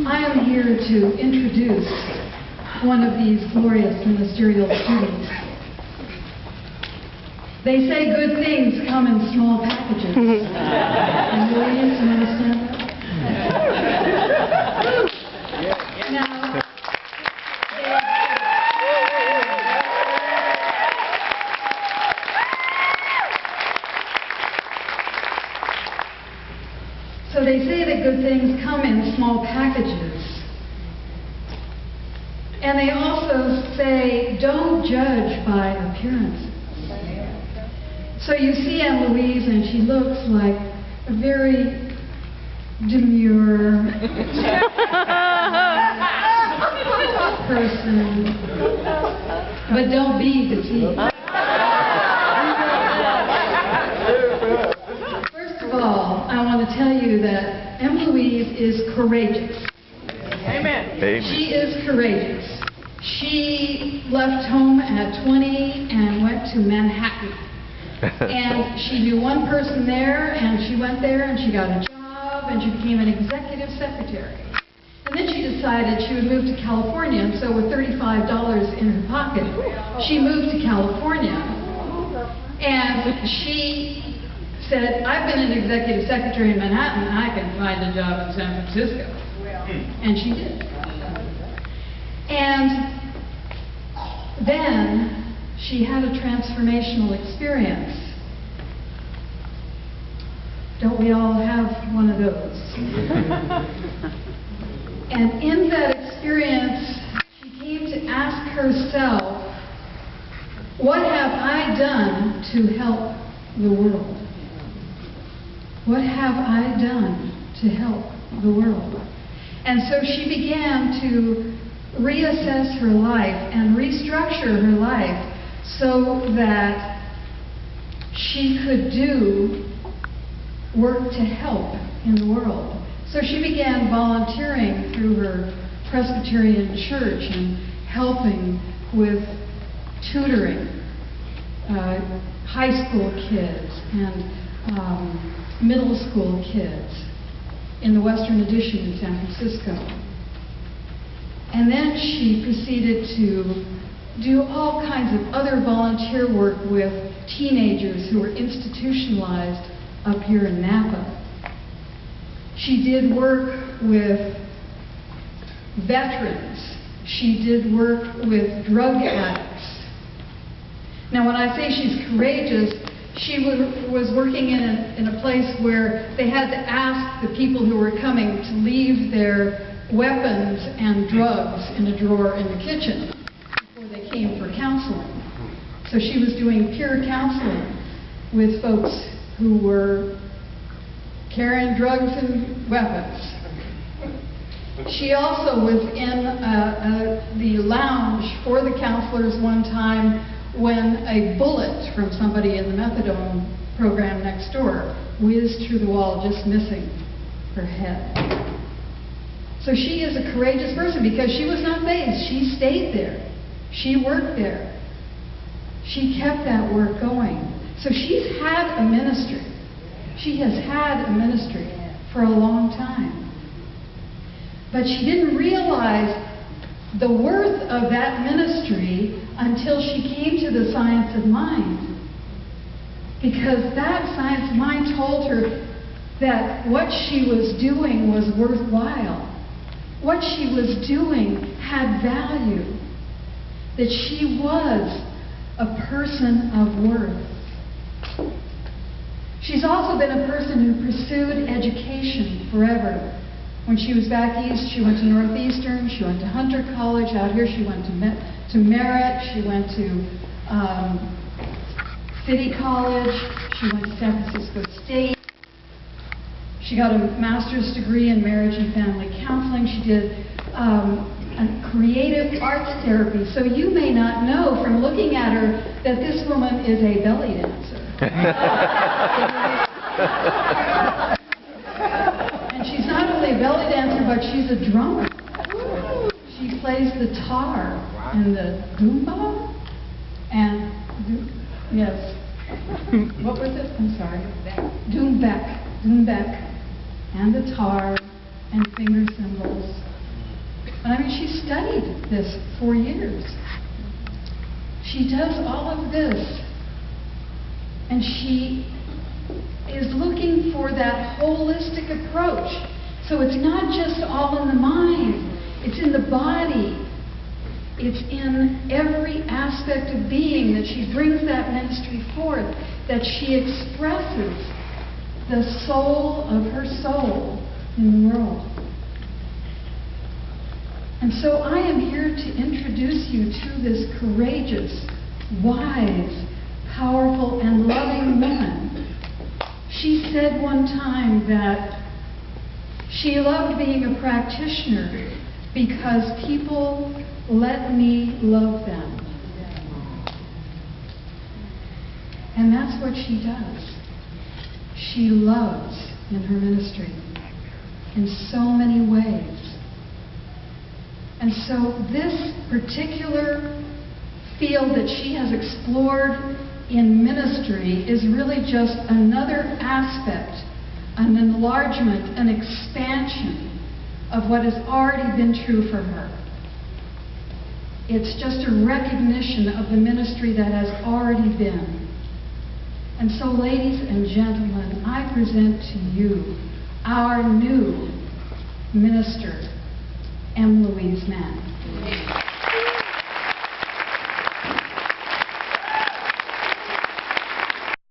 I am here to introduce one of these glorious ministerial students. They say good things come in small packages. And Louise, you understand that? Now, so they say that good things come in small packages. And they also say, don't judge by appearances. So you see Aunt Louise, and she looks like a very demure person. But don't be deceived. First of all, I want to tell you that Aunt Louise is courageous. Amen. She is courageous. She left home at 20 and went to Manhattan. And she knew one person there, and she went there and she got a job and she became an executive secretary. And then she decided she would move to California, and so with $35 in her pocket, she moved to California. And she said, I've been an executive secretary in Manhattan, I can find a job in San Francisco. And she did. And then she had a transformational experience. Don't we all have one of those? And in that experience, she came to ask herself, what have I done to help the world? What have I done to help the world? And so she began to reassess her life and restructure her life so that she could do work to help in the world. So she began volunteering through her Presbyterian church and helping with tutoring high school kids and middle school kids in the Western Addition in San Francisco. And then she proceeded to do all kinds of other volunteer work with teenagers who were institutionalized up here in Napa. She did work with veterans. She did work with drug addicts. Now, when I say she's courageous, she was working in a place where they had to ask the people who were coming to leave their weapons and drugs in a drawer in the kitchen before they came for counseling. So she was doing peer counseling with folks who were carrying drugs and weapons. She also was in the lounge for the counselors one time when a bullet from somebody in the methadone program next door whizzed through the wall, just missing her head. So she is a courageous person because she was not fazed. She stayed there. She worked there. She kept that work going. So she's had a ministry. She has had a ministry for a long time. But she didn't realize the worth of that ministry until she came to the science of mind. Because that science of mind told her that what she was doing was worthwhile. What she was doing had value. That she was a person of worth. She's also been a person who pursued education forever. When she was back east, she went to Northeastern, she went to Hunter College. Out here, she went to Merritt, she went to City College, she went to San Francisco State. She got a master's degree in marriage and family counseling. She did a creative arts therapy. So you may not know from looking at her that this woman is a belly dancer. And she's not only a belly dancer, but she's a drummer. She plays the tar and the goomba and, yes. What was it? I'm sorry. Doombek. and the tar and finger cymbals. But I mean, she studied this for years. She does all of this, and she is looking for that holistic approach. So it's not just all in the mind, it's in the body. It's in every aspect of being that she brings that ministry forth, that she expresses the soul of her soul in the world. And so I am here to introduce you to this courageous, wise, powerful, and loving woman. She said one time that she loved being a practitioner because people let me love them. And that's what she does. She loves in her ministry in so many ways. And so this particular field that she has explored in ministry is really just another aspect, an enlargement, an expansion of what has already been true for her. It's just a recognition of the ministry that has already been. And so, ladies and gentlemen, I present to you our new minister, Louise Mann.